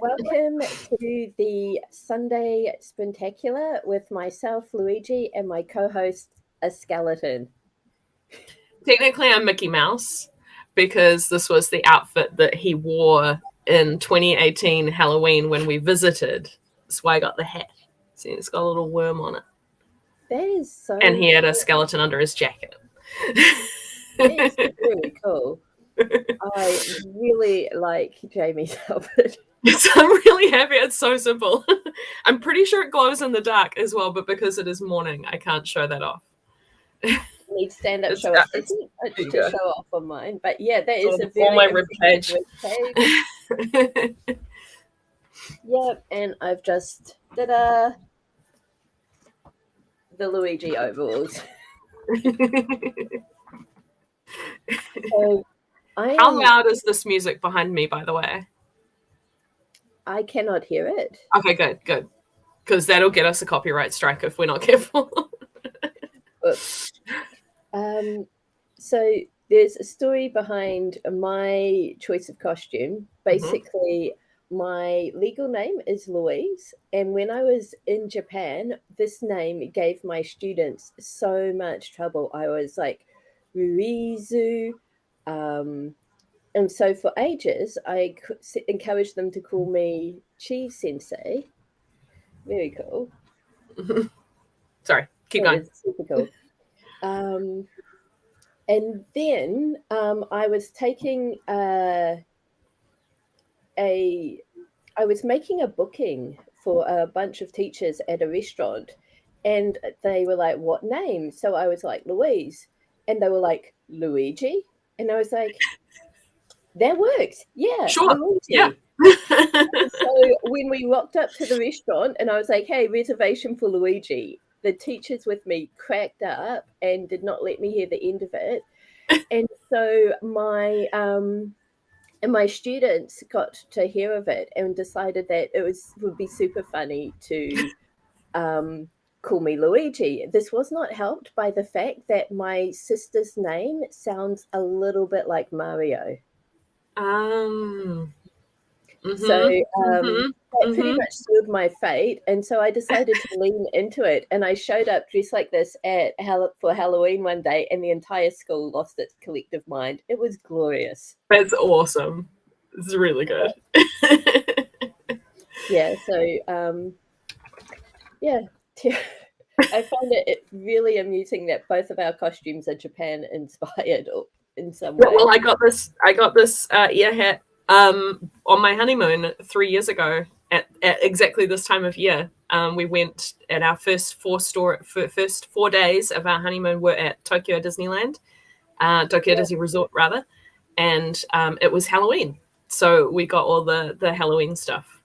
Welcome to the Sunday Sprintacular with myself, Luigi, and my co-host, a skeleton. Technically, I'm Mickey Mouse because this was the outfit that he wore in 2018 Halloween when we visited. That's why I got the hat. See, it's got a little worm on it. That is so And he had a skeleton under his jacket. It's really cool. I really like Jamie's outfit. So I'm really happy. It's so simple. I'm pretty sure it glows in the dark as well, but because it is morning, I can't show that off. Need stand-up show off. It's to show off on mine, but yeah, that is a very on my ribcage. Yep, and I've just the Luigi overalls. So how loud is this music behind me, by the way? I cannot hear it. Okay, good. Because that'll get us a copyright strike if we're not careful. So there's a story behind my choice of costume. Basically, my legal name is Louise, and when I was in Japan, this name gave my students so much trouble. I was like, Ruizu, and so for ages, I encouraged them to call me Chi Sensei. Very cool. Sorry, keep going. Super cool. And then I was taking I was making a booking for a bunch of teachers at a restaurant, and they were like, "What name?" So I was like, "Louise," and they were like, "Luigi," and I was like, "That works, yeah, sure, Luigi." Yeah. So when we walked up to the restaurant, and I was like, "Hey, reservation for Luigi," the teachers with me cracked up and did not let me hear the end of it, and so my students got to hear of it and decided that would be super funny to call me Luigi. This was not helped by the fact that my sister's name sounds a little bit like Mario. So that pretty much sealed my fate, and so I decided to lean into it, and I showed up dressed like this for Halloween one day, and the entire school lost its collective mind. It was glorious. That's awesome. It's really good. Yeah, so yeah, I find it really amusing that both of our costumes are Japan inspired in some way. Well, I got this ear hat on my honeymoon 3 years ago at exactly this time of year. We went at our first 4 days of our honeymoon were at Tokyo Disneyland, Tokyo Disney Resort rather, and it was Halloween, so we got all the Halloween stuff.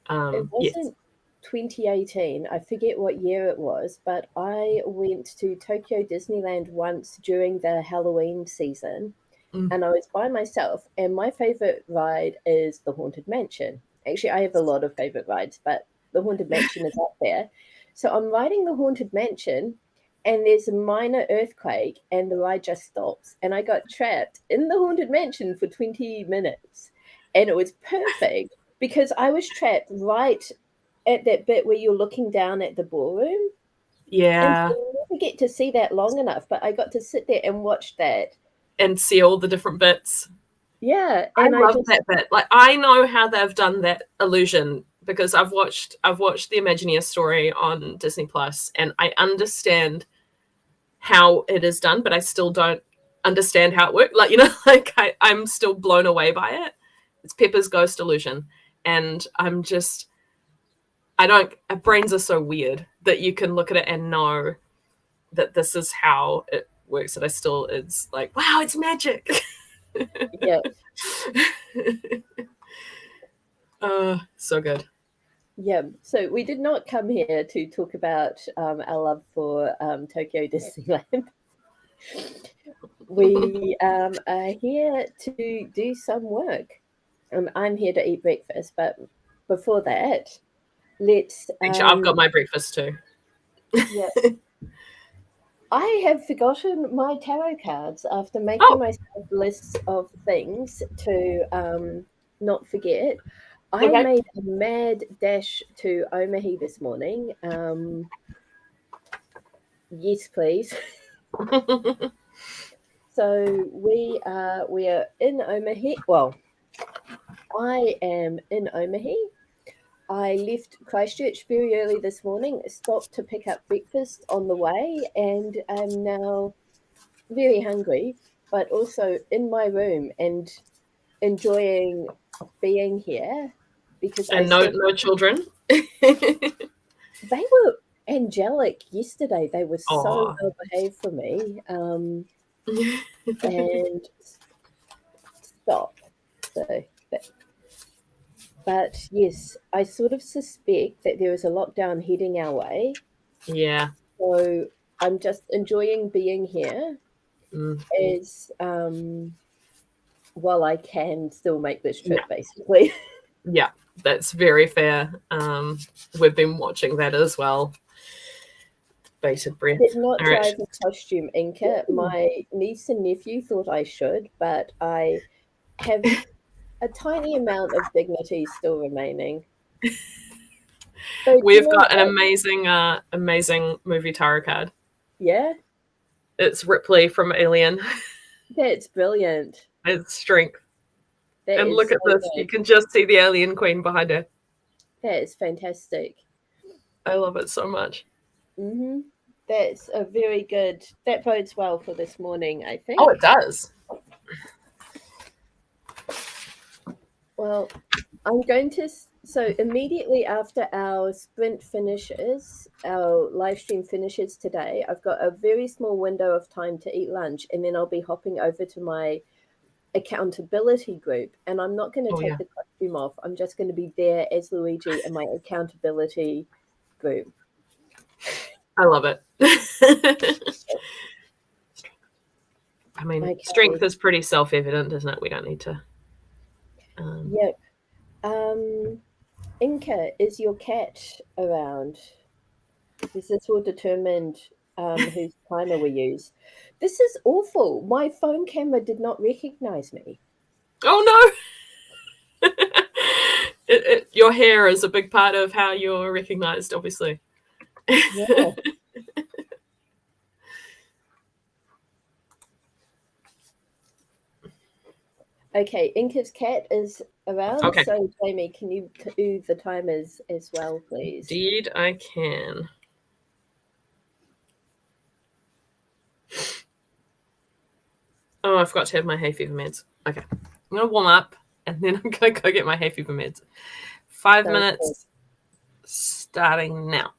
It wasn't 2018. I forget what year it was, but I went to Tokyo Disneyland once during the Halloween season. And I was by myself, and my favorite ride is the Haunted Mansion. Actually, I have a lot of favorite rides, but the Haunted Mansion is up there. So I'm riding the Haunted Mansion, and there's a minor earthquake, and the ride just stops. And I got trapped in the Haunted Mansion for 20 minutes. And it was perfect because I was trapped right at that bit where you're looking down at the ballroom. Yeah. And so you never get to see that long enough, but I got to sit there and watch that. And see all the different bits. Yeah, and I love that bit. Like, I know how they've done that illusion because I've watched the Imagineer story on Disney Plus, and I understand how it is done, but I still don't understand how it works. Like, like I'm still blown away by it. It's Pepper's ghost illusion, and I'm just our brains are so weird that you can look at it and know that this is how it works, and it's like, wow, it's magic. Yeah. So good. Yeah, so we did not come here to talk about our love for Tokyo Disneyland. We are here to do some work. I'm here to eat breakfast, but before that, let's... I've got my breakfast too. Yeah. I have forgotten my tarot cards after making myself lists of things to not forget. I made a mad dash to Omahi this morning. Yes, please. So we are in Omahi. Well, I am in Omahi. I left Christchurch very early this morning, stopped to pick up breakfast on the way, and I'm now very hungry, but also in my room and enjoying being here because and no children. They were angelic yesterday. They were so Aw. well behaved for me. And stop. So, but yes, I sort of suspect that there is a lockdown heading our way. Yeah. So I'm just enjoying being here as while I can still make this trip, basically. Yeah, that's very fair. We've been watching that as well. Bated breath. Did not drive a costume, Inca. My niece and nephew thought I should, but I have a tiny amount of dignity still remaining. So, We've got an amazing movie tarot card. Yeah? It's Ripley from Alien. That's brilliant. It's strength. That and is look at so this. good. You can just see the alien queen behind her. That is fantastic. I love it so much. Mm-hmm. That's a very good. That bodes well for this morning, I think. Oh, it does. Well, I'm going to. So immediately after our sprint finishes, our live stream finishes today, I've got a very small window of time to eat lunch, and then I'll be hopping over to my accountability group, and I'm not going to take the costume off. I'm just going to be there as Luigi in my accountability group. I love it. I mean, strength is pretty self-evident, isn't it? We don't need to. Yep. Inca, is your cat around? Because this will determine whose timer we use. This is awful. My phone camera did not recognize me. Oh no! Your hair is a big part of how you're recognized, obviously. Yeah. Okay, Inca's cat is around. Okay. So, Jamie, can you do the timers as well, please? Indeed, I can. Oh, I forgot to have my hay fever meds. Okay. I'm going to warm up, and then I'm going to go get my hay fever meds. 5 minutes starting now.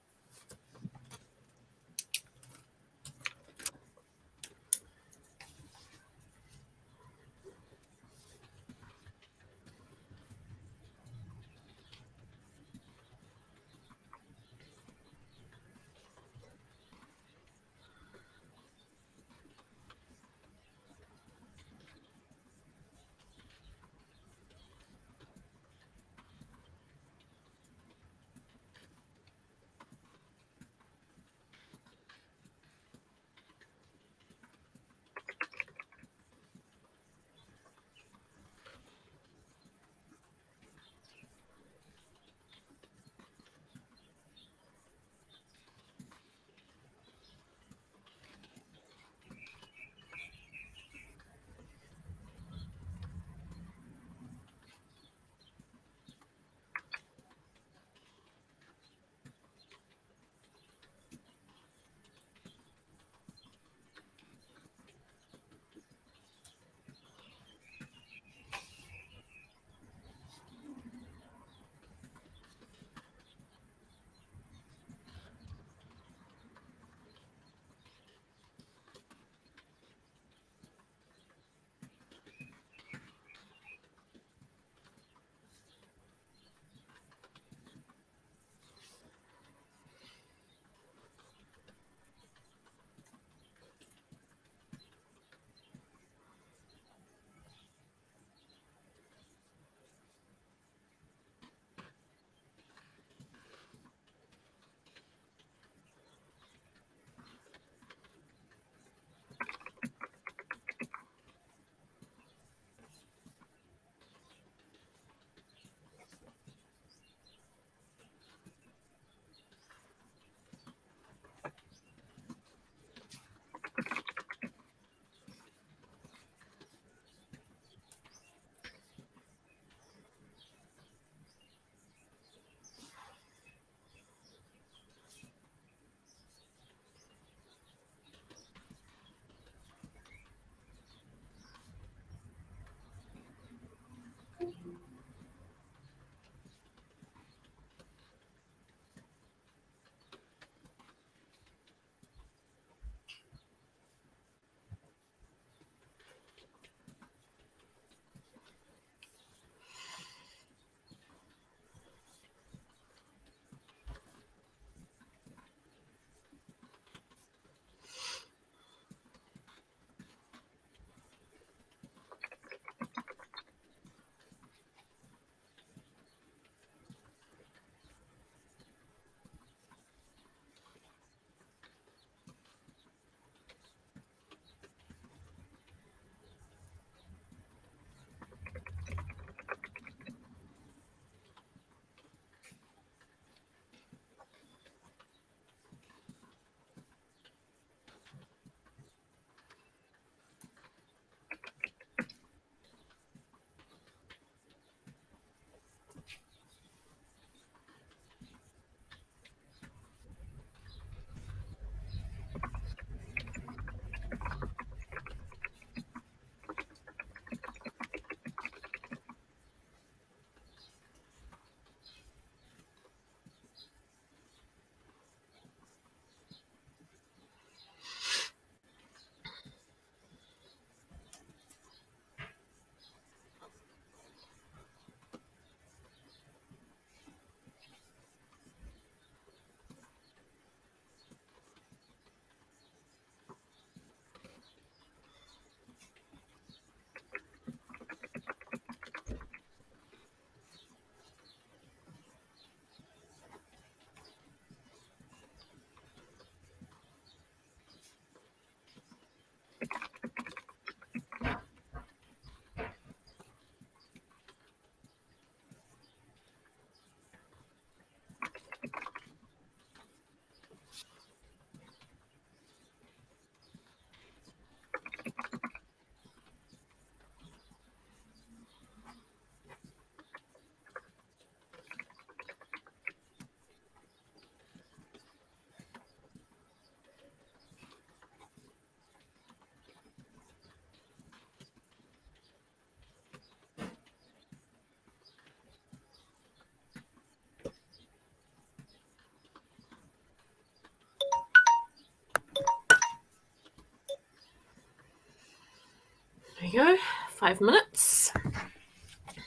you go. 5 minutes.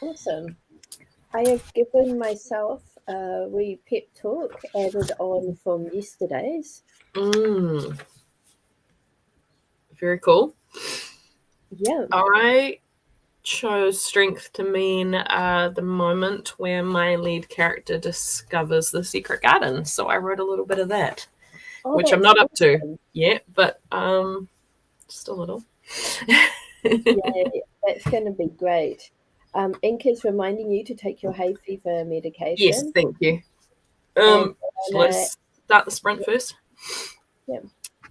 Awesome. I have given myself a wee pep talk added on from yesterday's. Very cool. Yeah. I chose strength to mean the moment where my lead character discovers the secret garden. So I wrote a little bit of that, which I'm not up to yet, but just a little. Yeah, that's going to be great. Ink is reminding you to take your hay fever medication. Yes, thank you. Let's start the sprint first. Yeah.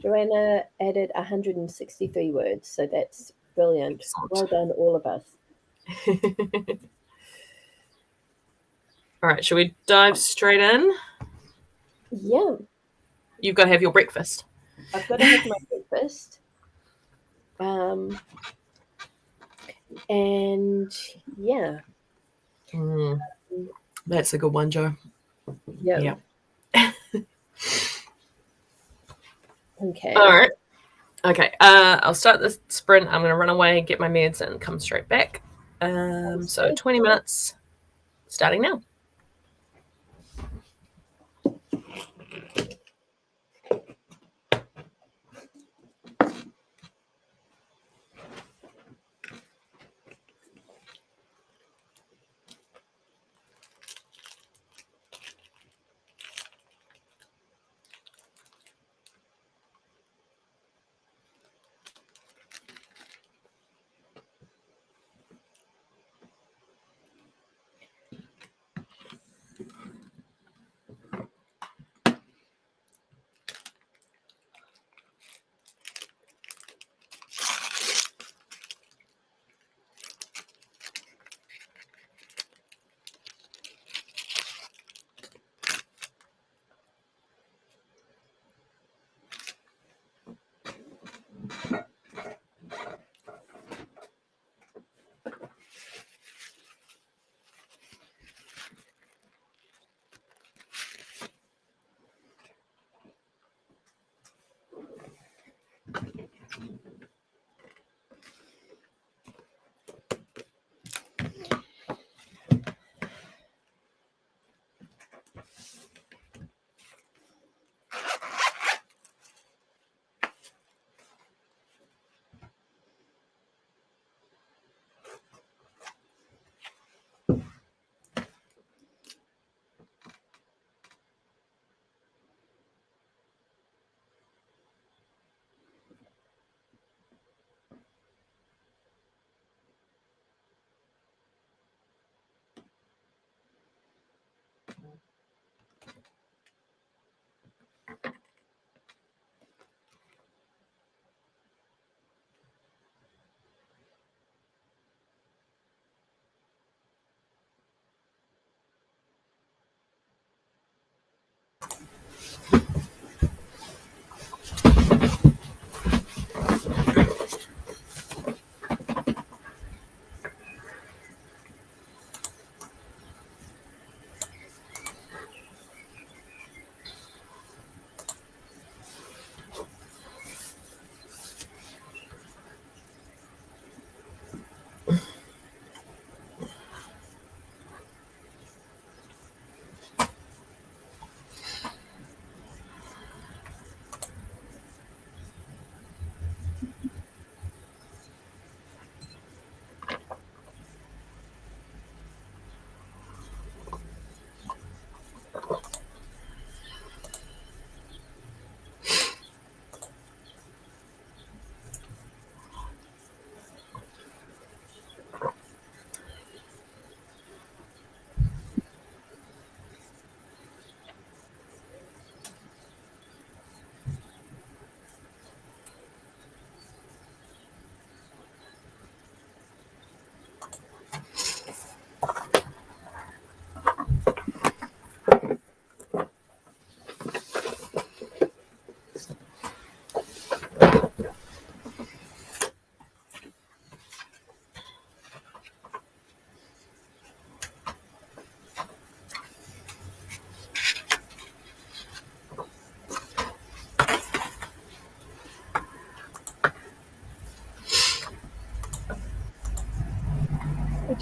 Joanna added 163 words, so that's brilliant. Excellent. Well done, all of us. All right, shall we dive straight in? Yeah. You've got to have your breakfast. I've got to have my breakfast. And yeah. That's a good one, Jo. Yeah. Okay. All right. Okay. I'll start the sprint. I'm going to run away, get my meds, and come straight back. So 20 minutes, starting now.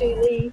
Julie.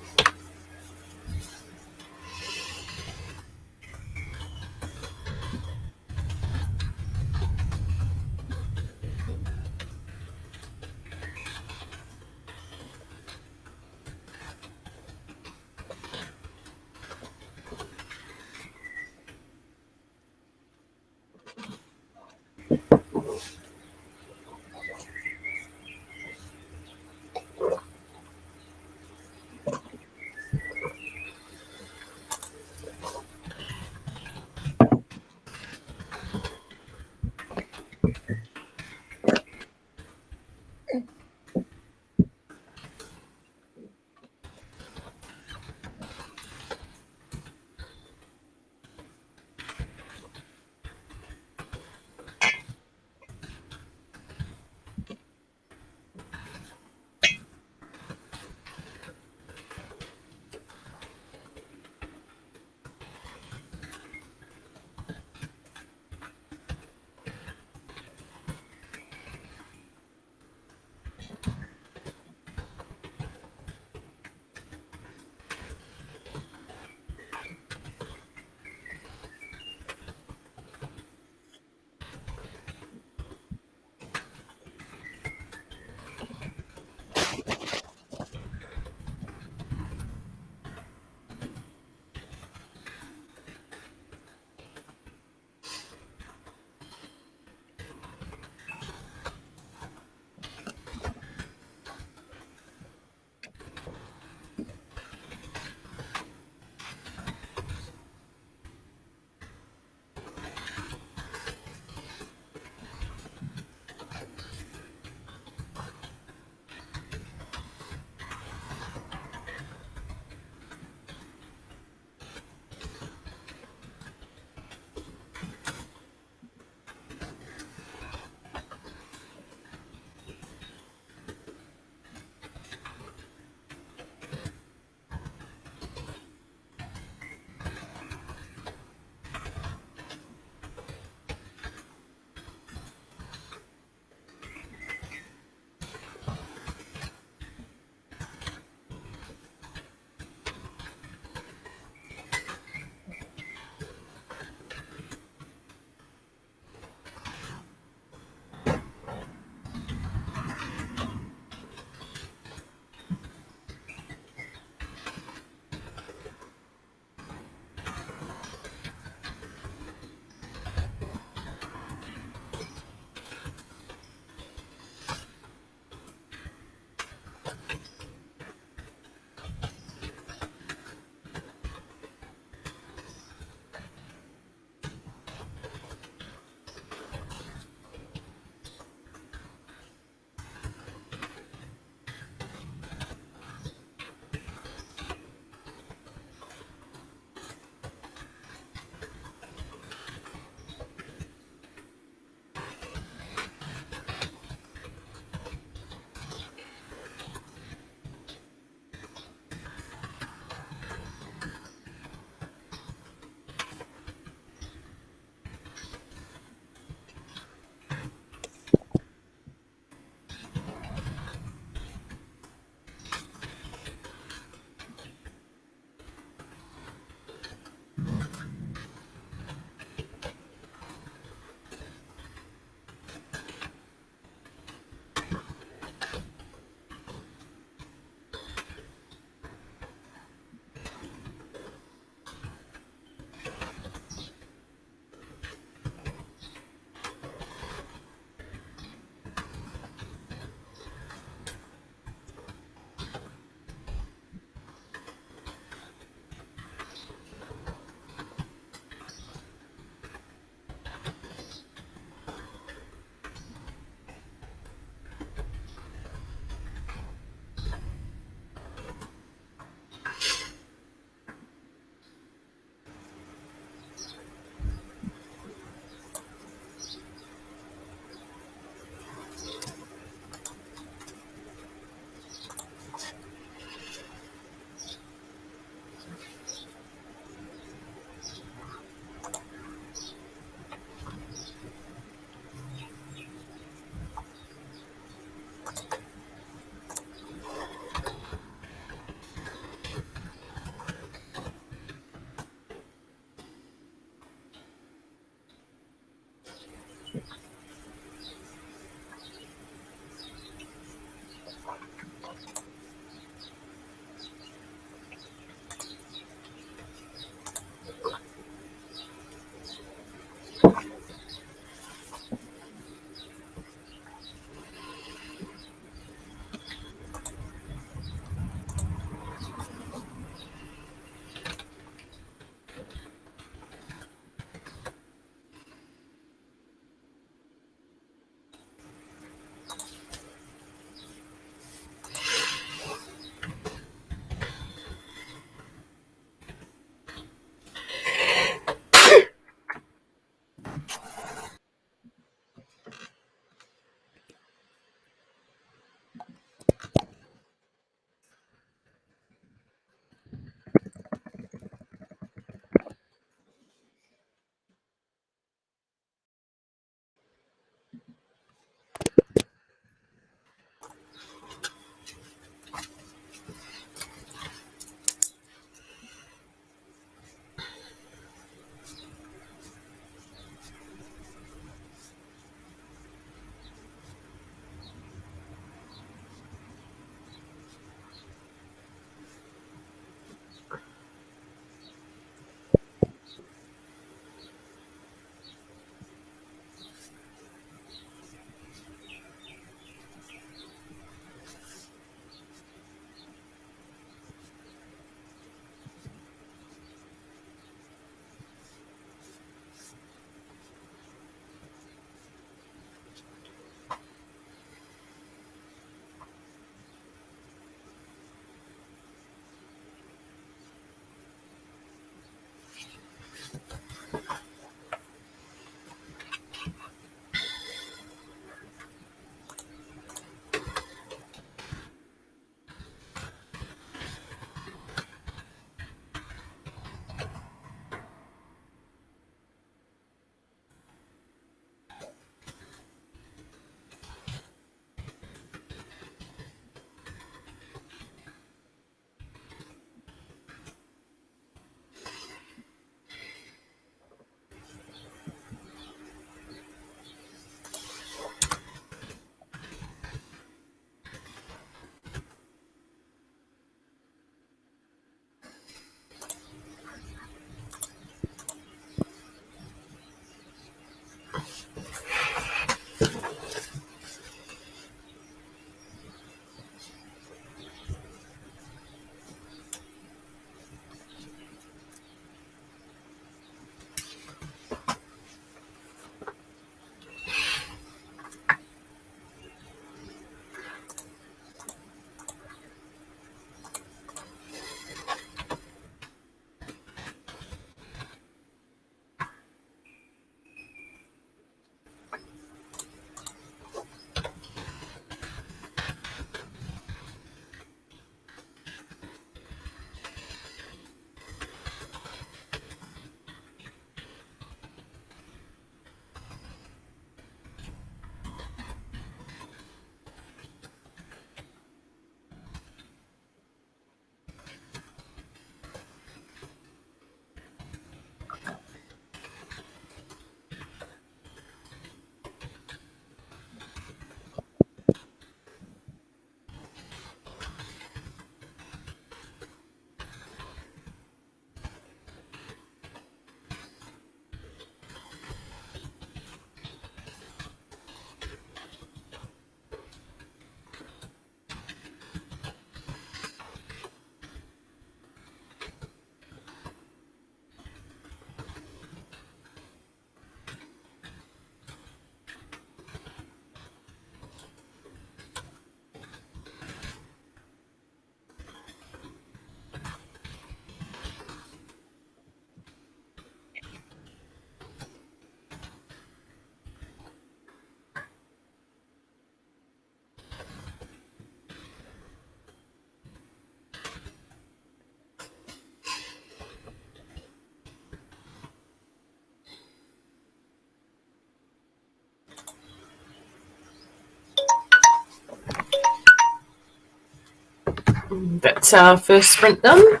That's our first sprint done.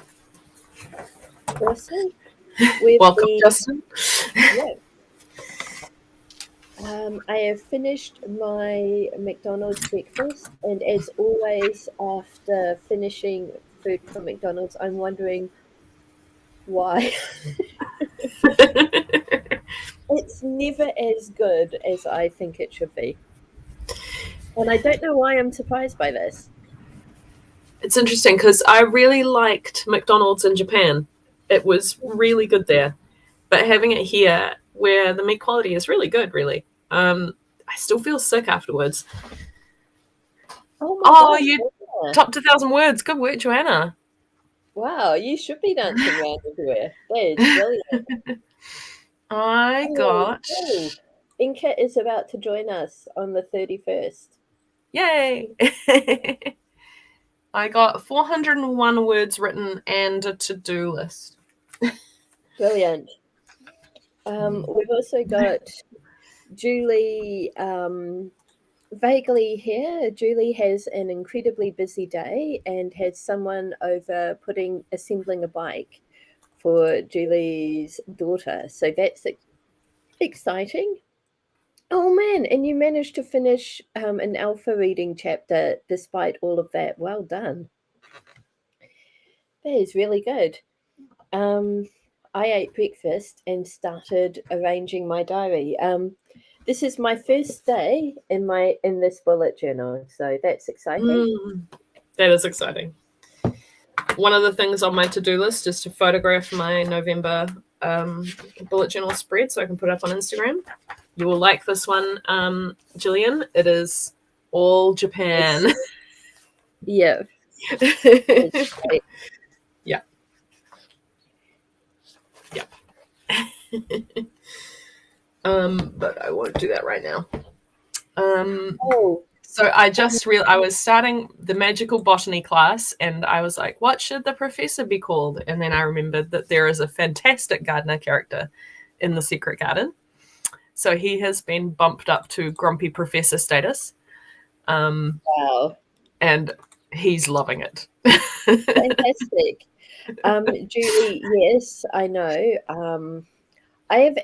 Awesome. Welcome, Justin. Yeah. I have finished my McDonald's breakfast, and as always, after finishing food from McDonald's, I'm wondering why. It's never as good as I think it should be. And I don't know why I'm surprised by this. It's interesting because I really liked McDonald's in Japan. It was really good there. But having it here, where the meat quality is really good, really, I still feel sick afterwards. Oh, my gosh, you topped 1,000 words. Good work, Joanna. Wow, you should be dancing around everywhere. That is brilliant. I got... Oh, Inca is about to join us on the 31st. Yay! I got 401 words written and a to-do list. Brilliant. We've also got Julie vaguely here. Julie has an incredibly busy day and has someone over assembling a bike for Julie's daughter. So that's exciting. Oh man, and you managed to finish an alpha reading chapter despite all of that. Well done. That is really good. I ate breakfast and started arranging my diary. This is my first day in this bullet journal, so that's exciting. That is exciting. One of the things on my to-do list is to photograph my November bullet journal spread so I can put it up on Instagram. You will like this one, Gillian. It is all Japan. Yeah. Yeah. Yep. But I won't do that right now. So I was starting the magical botany class, and I was like, what should the professor be called? And then I remembered that there is a fantastic gardener character in The Secret Garden. So he has been bumped up to grumpy professor status. Wow. And he's loving it. Fantastic. Julie, yes, I know. I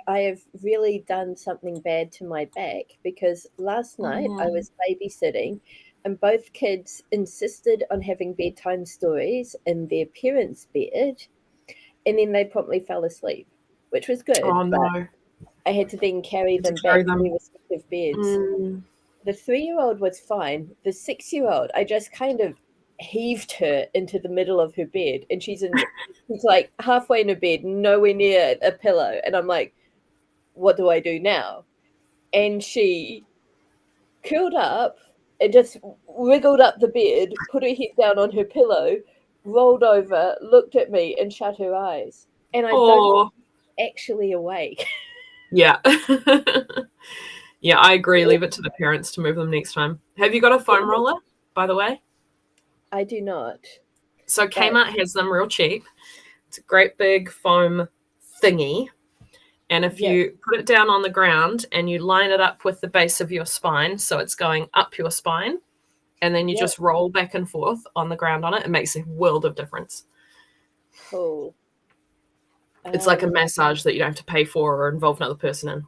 have really done something bad to my back because last night I was babysitting and both kids insisted on having bedtime stories in their parents' bed, and then they promptly fell asleep, which was good. Oh, no. I had to then carry them back to their respective beds. The 3-year-old was fine. The 6-year-old, I just kind of heaved her into the middle of her bed, and she's like halfway in her bed, nowhere near a pillow, and I'm like, what do I do now? And she curled up and just wriggled up the bed, put her head down on her pillow, rolled over, looked at me, and shut her eyes. And I don't think she's actually awake. Yeah. Yeah, I agree. Leave it to the parents to move them next time. Have you got a foam roller, by the way? I do not. So Kmart has them real cheap. It's a great big foam thingy. And if you put it down on the ground and you line it up with the base of your spine, so it's going up your spine, and then you just roll back and forth on the ground on it, it makes a world of difference. Cool. It's like a massage that you don't have to pay for or involve another person in.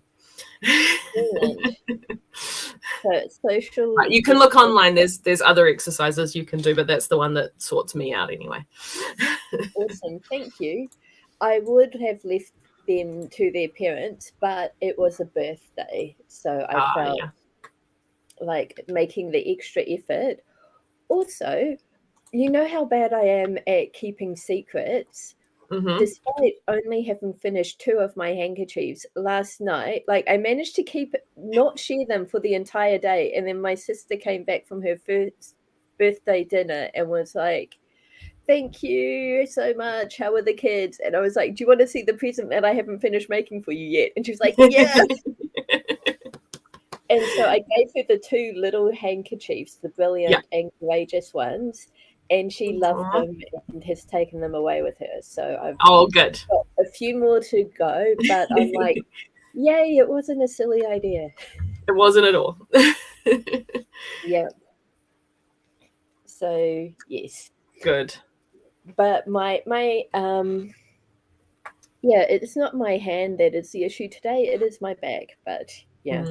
Social. You can look online. There's other exercises you can do, but that's the one that sorts me out anyway. Awesome, thank you. I would have left them to their parents, but it was a birthday, so I felt like making the extra effort. Also, you know how bad I am at keeping secrets. Despite only having finished 2 of my handkerchiefs last night, like I managed to not share them for the entire day. And then my sister came back from her first birthday dinner and was like, thank you so much. How are the kids? And I was like, do you want to see the present that I haven't finished making for you yet? And she was like, yes. And so I gave her the 2 little handkerchiefs, the brilliant and courageous ones. And she loved them and has taken them away with her. So I've good. got a few more to go, but I'm like, yay, it wasn't a silly idea. It wasn't at all. Yeah. So yes. Good. But my yeah, it's not my hand that is the issue today. It is my back. But yeah,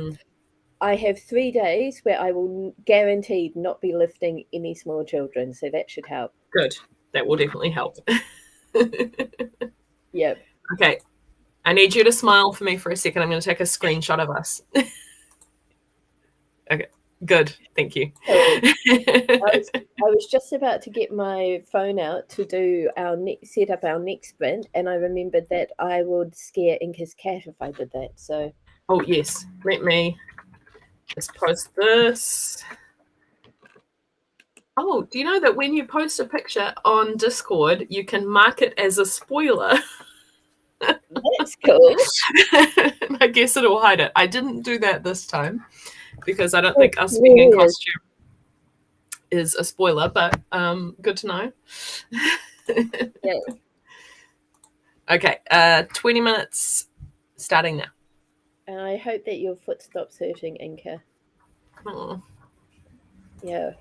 I have 3 days where I will guaranteed not be lifting any small children. So that should help. Good. That will definitely help. Yep. Okay. I need you to smile for me for a second. I'm going to take a screenshot of us. Okay. Good. Thank you. Cool. I was just about to get my phone out to do set up our next sprint, and I remembered that I would scare Inca's cat if I did that. So, oh yes, let me just post this. Oh, do you know that when you post a picture on Discord, you can mark it as a spoiler? that's cool. I guess it'll hide it. I didn't do that this time because I don't think us being in costume is a spoiler, but good to know. Yeah. Okay, 20 minutes starting now. And I hope that your foot stops hurting, Inca. Oh. Yeah.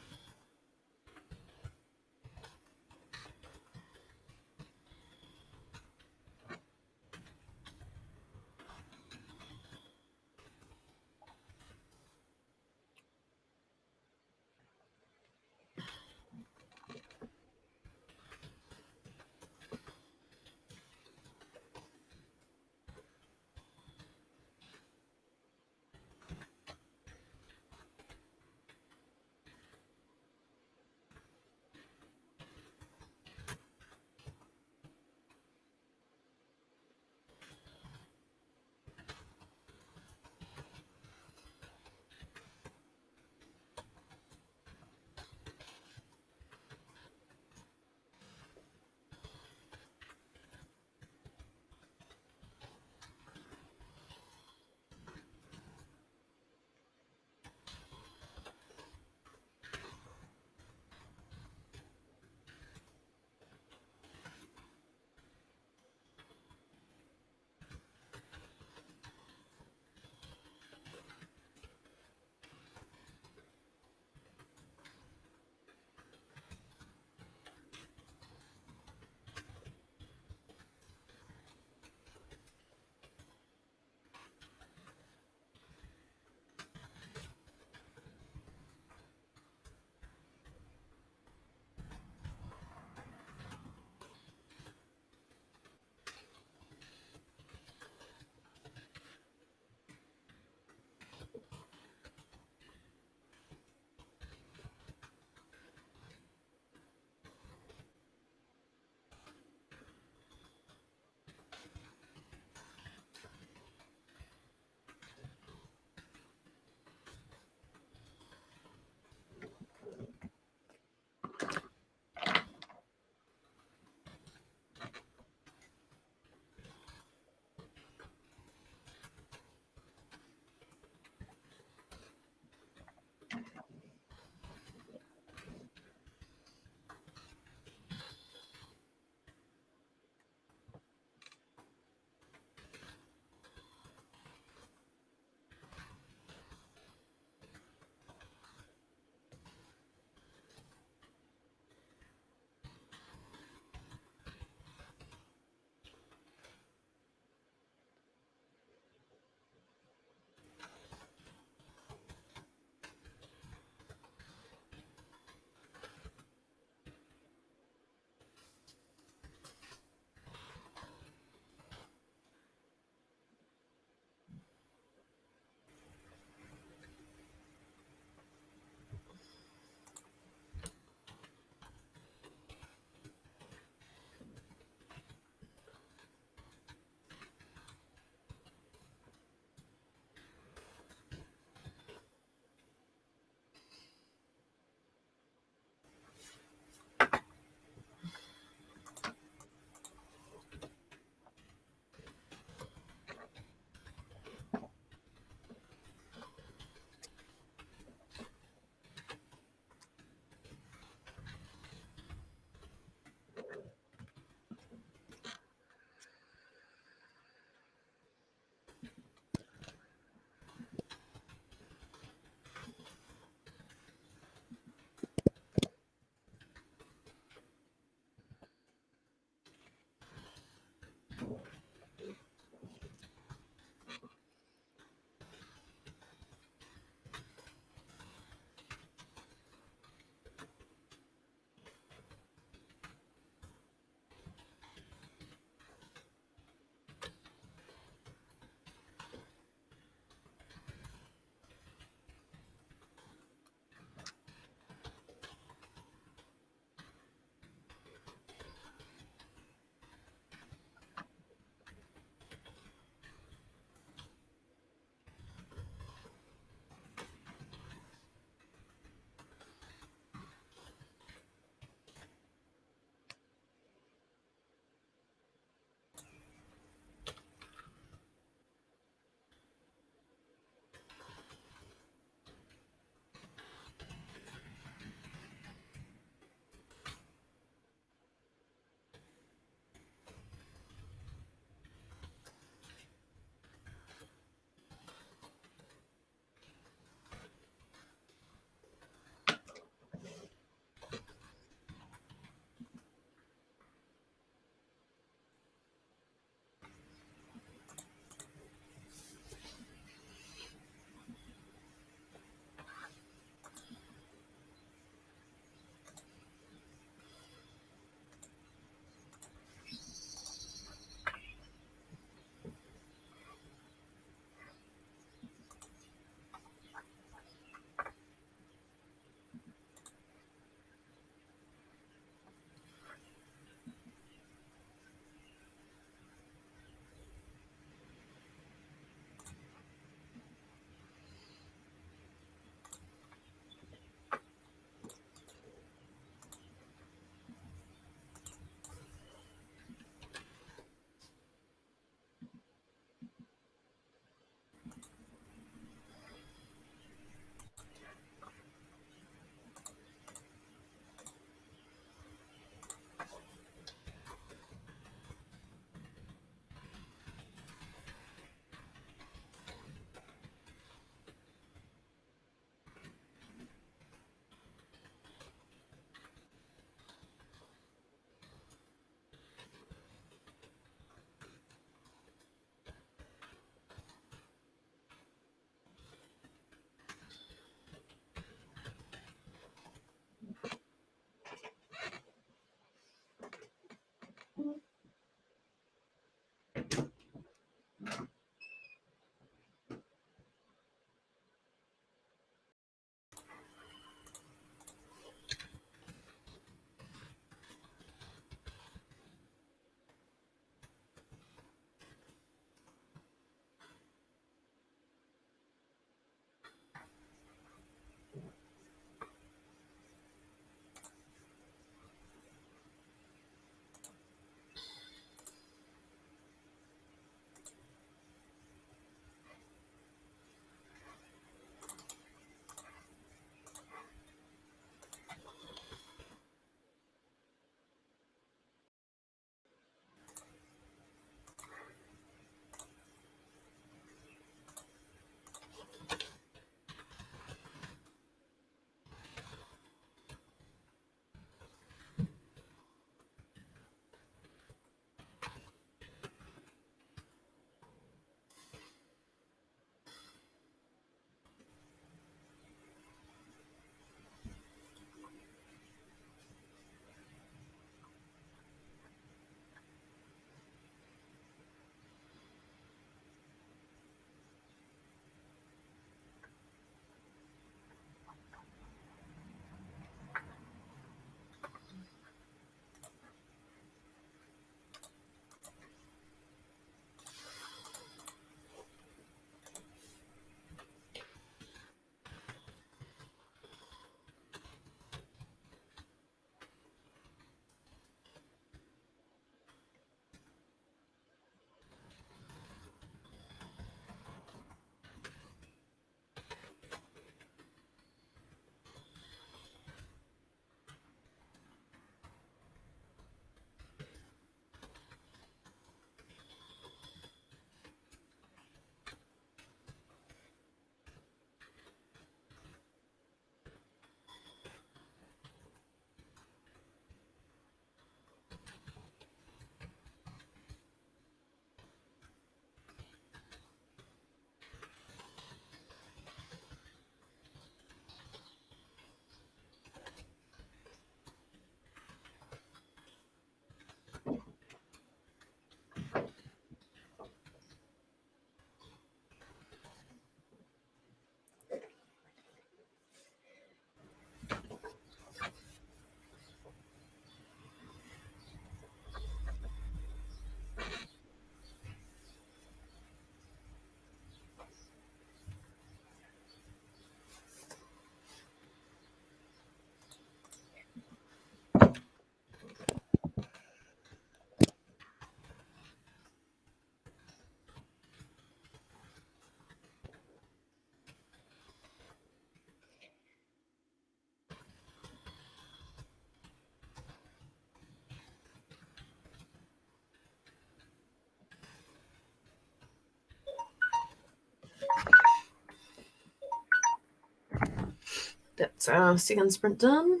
That's our second sprint done.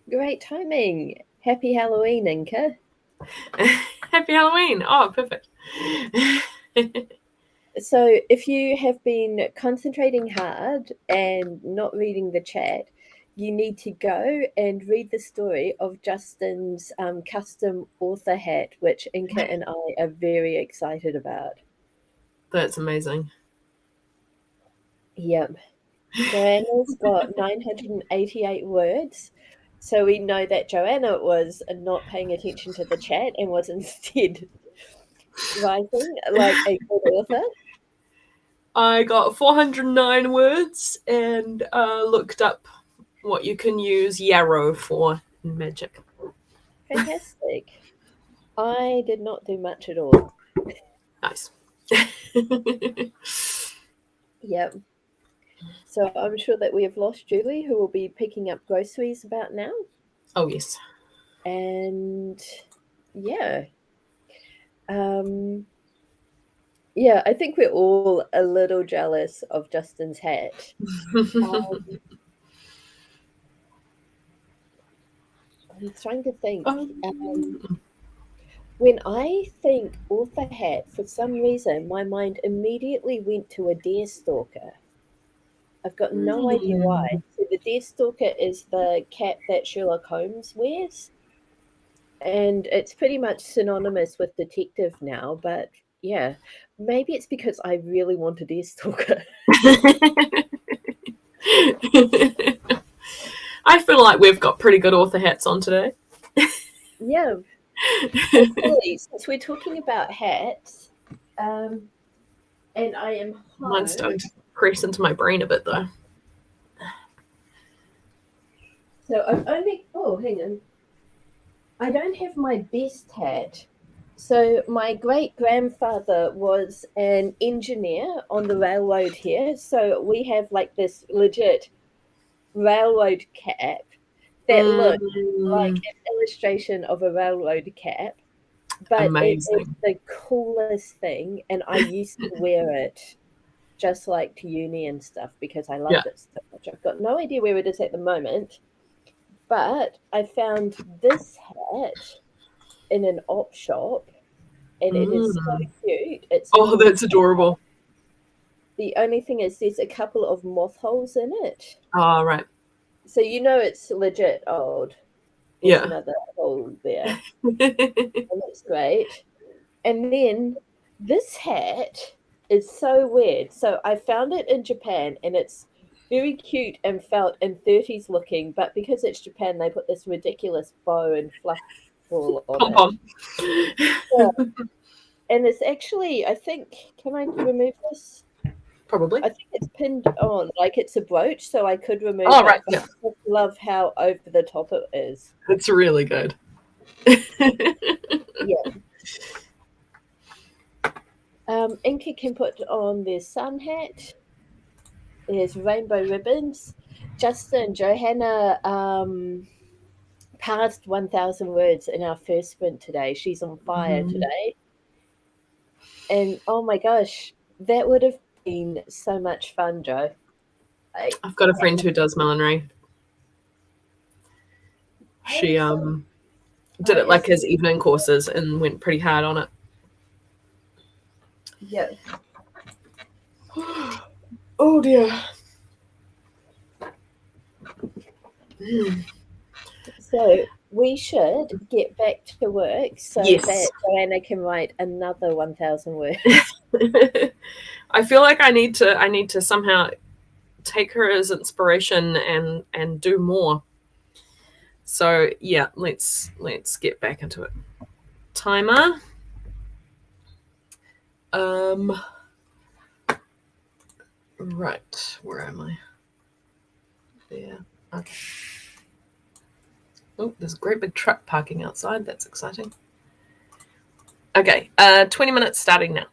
Great timing. Happy Halloween, Inka. Happy Halloween. Oh, perfect. So if you have been concentrating hard and not reading the chat, you need to go and read the story of Justin's custom author hat, which Inka and I are very excited about. That's amazing. Yep. Joanna's got 988 words. So we know that Joanna was not paying attention to the chat and was instead writing like a good author. I got 409 words and looked up what you can use yarrow for in magic. Fantastic. I did not do much at all. Nice. Yep. So I'm sure that we have lost Julie, who will be picking up groceries about now. Oh, yes. And yeah. Yeah, I think we're all a little jealous of Justin's hat. I'm trying to think. When I think author hat, for some reason, my mind immediately went to a deerstalker. I've got no idea why. So the deerstalker is the cap that Sherlock Holmes wears. And it's pretty much synonymous with detective now, but yeah, maybe it's because I really want a deerstalker. I feel like we've got pretty good author hats on today. Yeah. Actually, since we're talking about hats, and I am home. Mine's starting to press into my brain a bit, though. So I'm only... Oh, hang on. I don't have my best hat. So my great-grandfather was an engineer on the railroad here. So we have like this legit railroad cap that looks like an illustration of a railroad cap. But amazing. it is the coolest thing, and I used to wear it just like to uni and stuff because I loved it so much. I've got no idea where it is at the moment, but I found this hat in an op shop, and it is so cute. It's that's adorable. The only thing is there's a couple of moth holes in it. Oh, right. So you know it's legit old. There's another hole there. And that's great. And then this hat is so weird. So I found it in Japan, and it's very cute and felt and 30s looking, but because it's Japan, they put this ridiculous bow and fluff ball on it. Yeah. And it's actually, I think, can I remove this? Probably. I think it's pinned on, like it's a brooch, so I could remove it. Right. But I just love how over the top it is. It's really good. Yeah. Inka can put on their sun hat. There's rainbow ribbons. Justin, Johanna passed 1,000 words in our first sprint today. She's on fire today. And oh my gosh, that would have been so much fun, Joe. I've got a friend who does millinery. She did it like as evening courses and went pretty hard on it. Yeah. Oh dear. So we should get back to work so that Joanna can write another 1,000 words. I feel like I need to somehow take her as inspiration and do more. So yeah, let's get back into it. Timer. Right, where am I? There. Okay. Oh, there's a great big truck parking outside. That's exciting. Okay, 20 minutes starting now.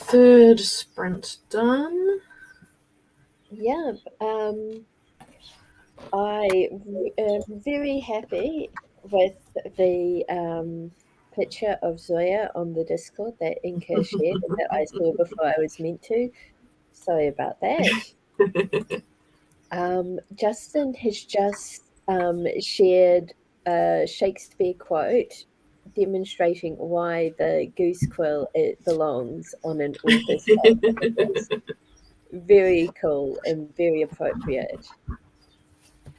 Third sprint done. Yeah, I am very happy with the picture of Zoya on the Discord that Inka shared and that I saw before I was meant to. Sorry about that. Justin has just shared a Shakespeare quote demonstrating why the goose quill it belongs on an author's face. Very cool and very appropriate.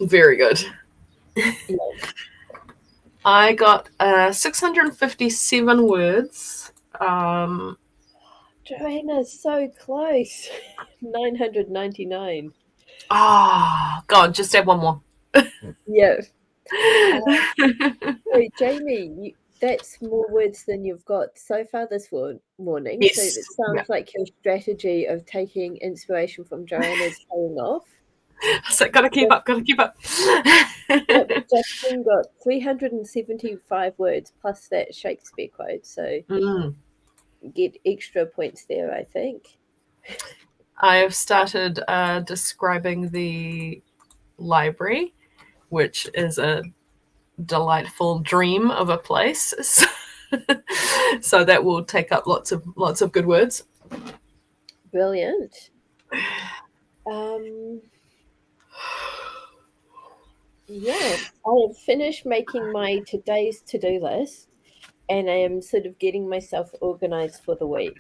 Very good. Yeah. I got 657 words. Joanna's so close. 999. God, just add one more. Yeah. So Jamie, that's more words than you've got so far this morning. Yes. So it sounds like your strategy of taking inspiration from Joanna's paying off. So gotta keep up. Yep, Justin got 375 words plus that Shakespeare quote. So get extra points there, I think. I have started describing the library, which is a delightful dream of a place. So that will take up lots of good words. Brilliant. Yes, I have finished making my today's to-do list and I am sort of getting myself organized for the week.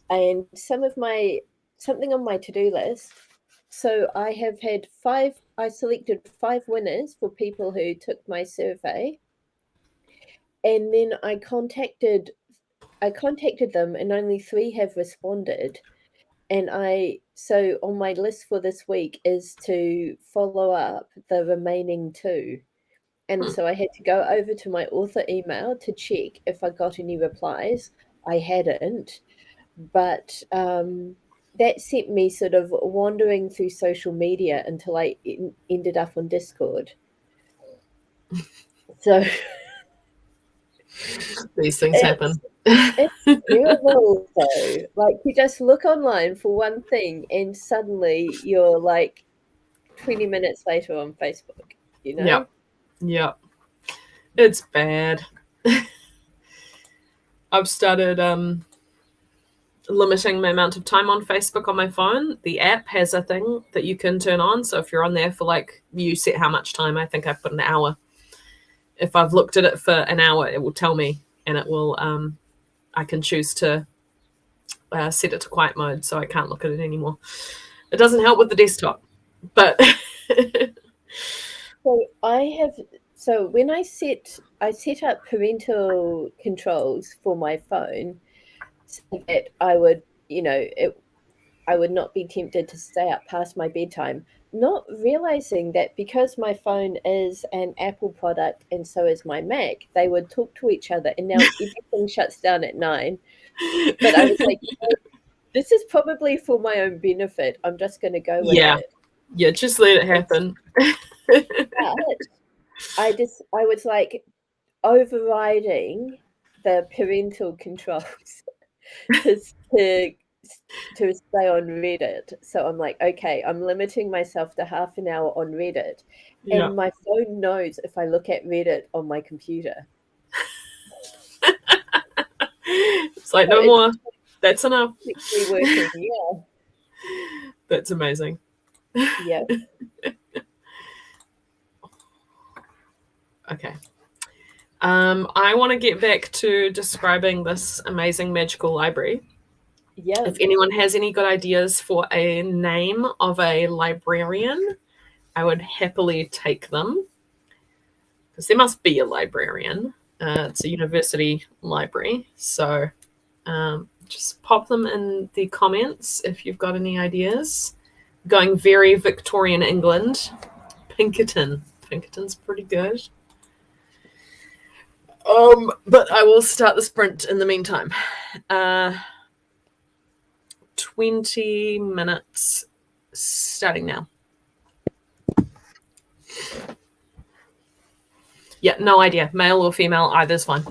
And something on my to-do list. So I have had I selected 5 winners for people who took my survey. And then I contacted them and only 3 have responded. And so on my list for this week is to follow up the remaining 2. And so I had to go over to my author email to check if I got any replies. I hadn't, but that sent me sort of wandering through social media until I ended up on Discord. So these things happen. It's terrible though. Like you just look online for one thing and suddenly you're like 20 minutes later on Facebook, you know? Yeah. It's bad. I've started limiting my amount of time on Facebook on my phone. The app has a thing that you can turn on. So if you're on there for like, you set how much time. I think I put an hour. If I've looked at it for an hour, it will tell me, and it will, I can choose to set it to quiet mode so I can't look at it anymore. It doesn't help with the desktop, but So when I set up parental controls for my phone so that I would, I would not be tempted to stay up past my bedtime, not realizing that because my phone is an Apple product and so is my Mac, they would talk to each other and now everything shuts down at 9. But I was like, this is probably for my own benefit. I'm just going to go with it. Yeah, just let it happen. But I was like overriding the parental controls to stay on Reddit. So I'm like, okay, I'm limiting myself to half an hour on Reddit. Yeah. And my phone knows if I look at Reddit on my computer. It's like, no more. That's enough. Working, yeah. That's amazing. Yeah. Okay. I want to get back to describing this amazing magical library. Yeah. If anyone has any good ideas for a name of a librarian, I would happily take them, because there must be a librarian. It's a university library. So just pop them in the comments if you've got any ideas. Going very Victorian England. Pinkerton. Pinkerton's pretty good. But I will start the sprint in the meantime. 20 minutes starting now. Yeah, no idea. Male or female, either's fine.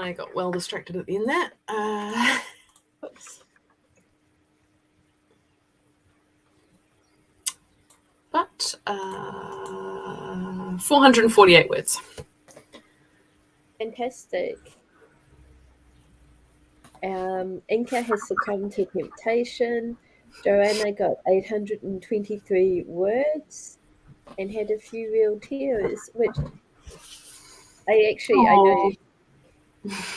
I got well distracted at the end there. Oops. But 448 words. Fantastic. Inca has succumbed to temptation. Joanna got 823 words and had a few real tears, which I know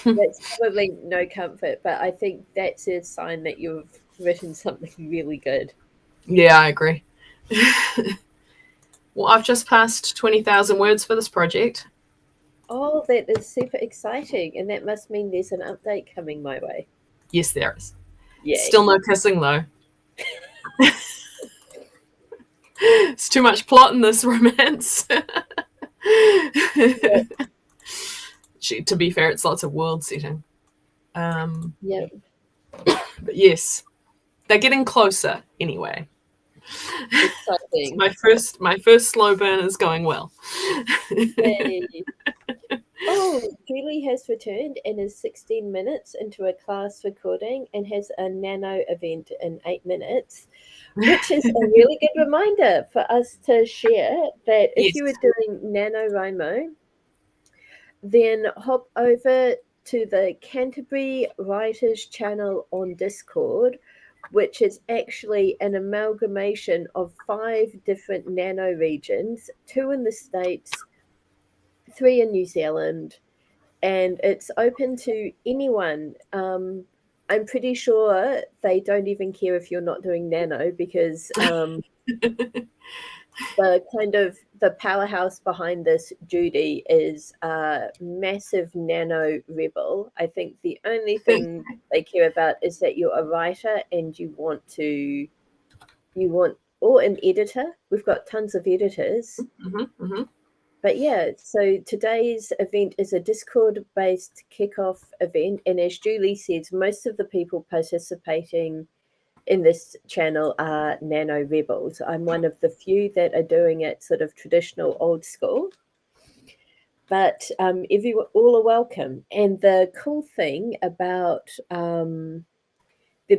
that's probably no comfort, but I think that's a sign that you've written something really good. Yeah, I agree. Well, I've just passed 20,000 words for this project. Oh, that is super exciting, and that must mean there's an update coming my way. Yes, there is. Yay. Still no kissing, though. It's too much plot in this romance. Yeah. To be fair, it's lots of world setting. Yeah. But yes, they're getting closer anyway. Exciting. My first slow burn is going well. Yay. Oh, Julie has returned and is 16 minutes into a class recording and has a nano event in 8 minutes, which is a really good reminder for us to share that if you were doing NaNoWriMo, then hop over to the Canterbury Writers channel on Discord, which is actually an amalgamation of 5 different nano regions, 2 in the States, 3 in New Zealand, and it's open to anyone. I'm pretty sure they don't even care if you're not doing nano because the powerhouse behind this, Judy, is a massive nano rebel. I think the only thing they care about is that you're a writer and or an editor. We've got tons of editors. Mm-hmm, mm-hmm. But yeah, so today's event is a Discord-based kickoff event, and as Julie says, most of the people participating in this channel are nano rebels. I'm one of the few that are doing it sort of traditional old school. But everyone, all are welcome. And the cool thing about there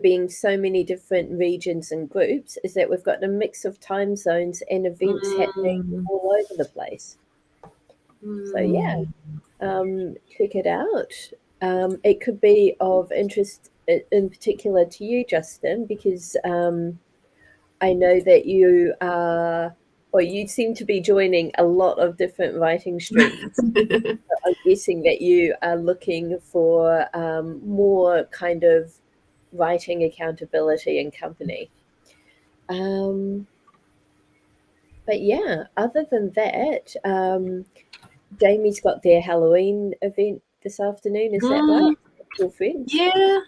being so many different regions and groups is that we've got a mix of time zones and events happening all over the place. So yeah, check it out. It could be of interest in particular to you, Justin, because I know that you are, or you seem to be joining a lot of different writing streams. So I'm guessing that you are looking for more kind of writing accountability and company. But yeah, other than that, Jamie's got their Halloween event this afternoon. Is that right? Your friends? Yeah.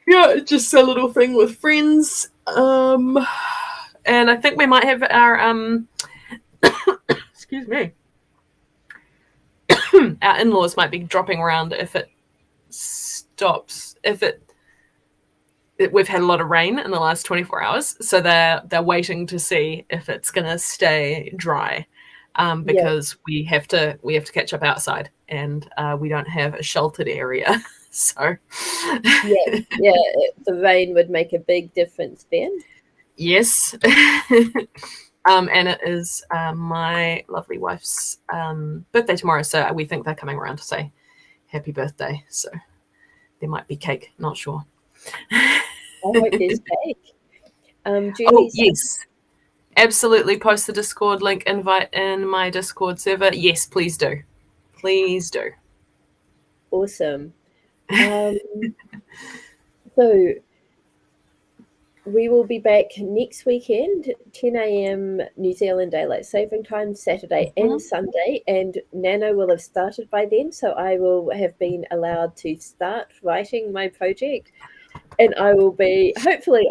Yeah, just a little thing with friends. And I think we might have our excuse me. Our in-laws might be dropping around if it stops. We've had a lot of rain in the last 24 hours, so they're waiting to see if it's gonna stay dry. Because we have to catch up outside, and we don't have a sheltered area. So the rain would make a big difference then. Yes. And it is my lovely wife's birthday tomorrow, so we think they're coming around to say happy birthday. So there might be cake, not sure. I hope there's cake. Yes. Absolutely. Post the Discord link invite in my Discord server. Yes, please do. Please do. Awesome. So we will be back next weekend, 10 a.m. New Zealand Daylight Saving Time, Saturday and Sunday, and Nano will have started by then, so I will have been allowed to start writing my project. And hopefully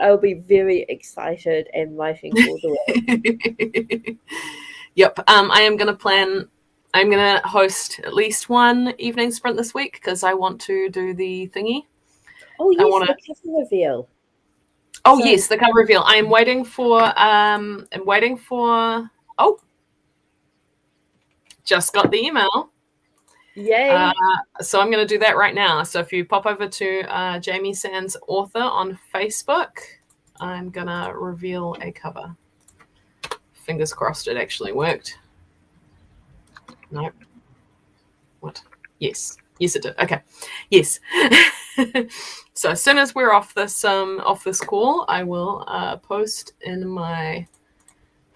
I'll be very excited and writing all the way. Yep. I'm going to host at least one evening sprint this week because I want to do the thingy. Oh, yes, the cover reveal. Oh, yes, the cover reveal. I'm waiting for, just got the email. Yay. So I'm going to do that right now. So if you pop over to Jamie Sands author on Facebook, I'm going to reveal a cover. Fingers crossed it actually worked. Nope. What? Yes. Yes, it did. Okay. Yes. So as soon as we're off this call, I will post in my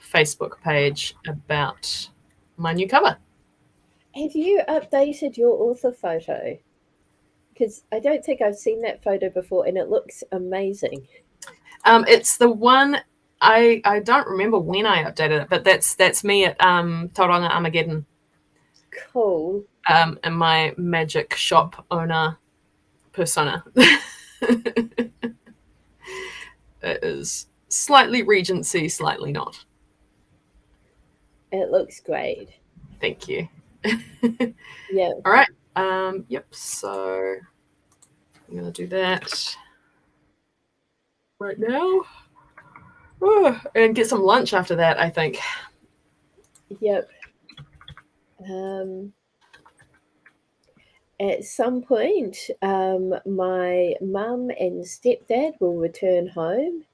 Facebook page about my new cover. Have you updated your author photo? Because I don't think I've seen that photo before, and it looks amazing. It's the one I don't remember when I updated it, but that's me at Tauranga Armageddon. Cool. And my magic shop owner persona. It is slightly Regency, slightly not. It looks great. Thank you. Yeah. All right. Yep. So I'm gonna do that right now. And get some lunch after that, I think. Yep. At some point, my mum and stepdad will return home,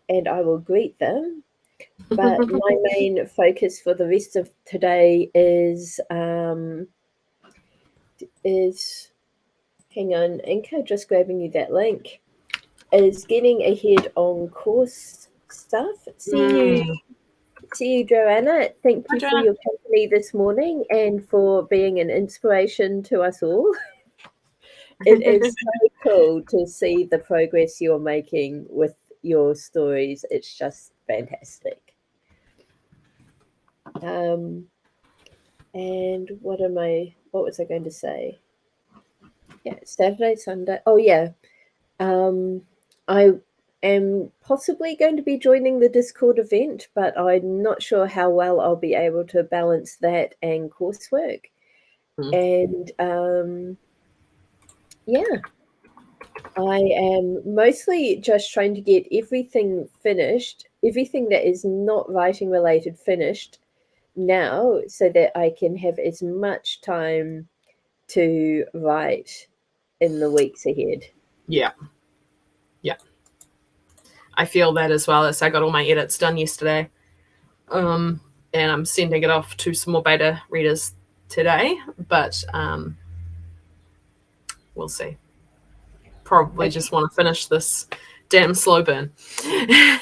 and I will greet them. But my main focus for the rest of today is hang on, Inka, just grabbing you that link, is getting ahead on course stuff. See you, Joanna. Thank you for your company this morning and for being an inspiration to us all. It is so cool to see the progress you're making with your stories. It's just fantastic. And what was I going to say? Yeah, Saturday, Sunday. Oh yeah. I am possibly going to be joining the Discord event, but I'm not sure how well I'll be able to balance that and coursework. And yeah, I am mostly just trying to get everything finished, everything that is not writing related finished now, so that I can have as much time to write in the weeks ahead. Yeah. I feel that as well. As I got all my edits done yesterday, and I'm sending it off to some more beta readers today. But we'll see. Probably just want to finish this damn slow burn. Yeah.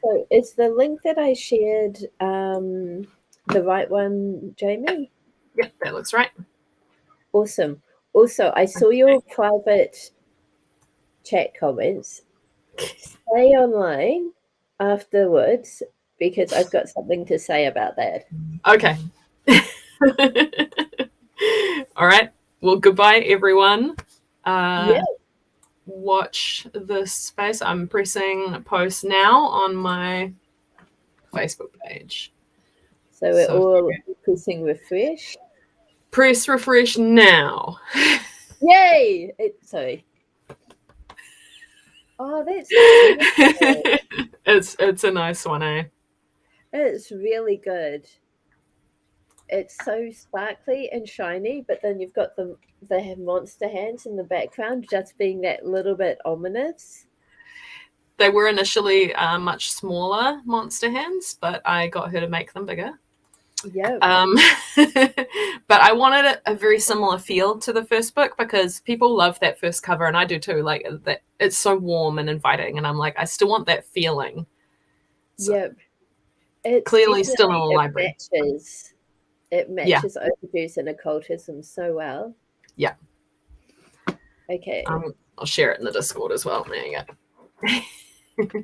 So is the link that I shared the right one, Jamie? Yeah, that looks right. Awesome. Also, I saw your private chat comments. Stay online afterwards because I've got something to say about that. Okay. All right. Well, goodbye, everyone. Yeah. Watch this space. I'm pressing post now on my Facebook page. So we're all pressing refresh. Press refresh now. Yay! Sorry. Oh, that's it's a nice one, eh? It's really good. It's so sparkly and shiny, but then you've got the monster hands in the background just being that little bit ominous. They were initially much smaller monster hands, but I got her to make them bigger. Yeah. But I wanted a very similar feel to the first book because people love that first cover, and I do too. Like that, it's so warm and inviting, and I'm like, I still want that feeling. So yep. It's clearly still in the library. It matches Overviews and Occultism so well. Yeah. Okay. I'll share it in the Discord as well. There you go.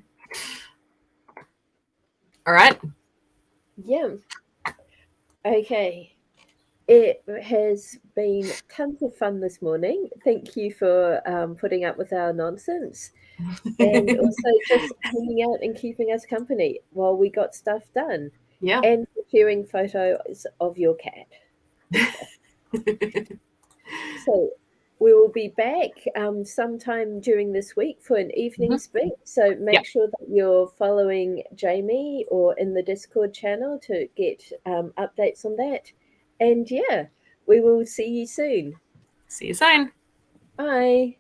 All right. Yeah. Okay. It has been tons of fun this morning. Thank you for putting up with our nonsense and also just hanging out and keeping us company while we got stuff done. Yeah. And sharing photos of your cat. So we will be back sometime during this week for an evening speak. So make sure that you're following Jamie or in the Discord channel to get updates on that. And yeah, we will see you soon. See you soon. Bye.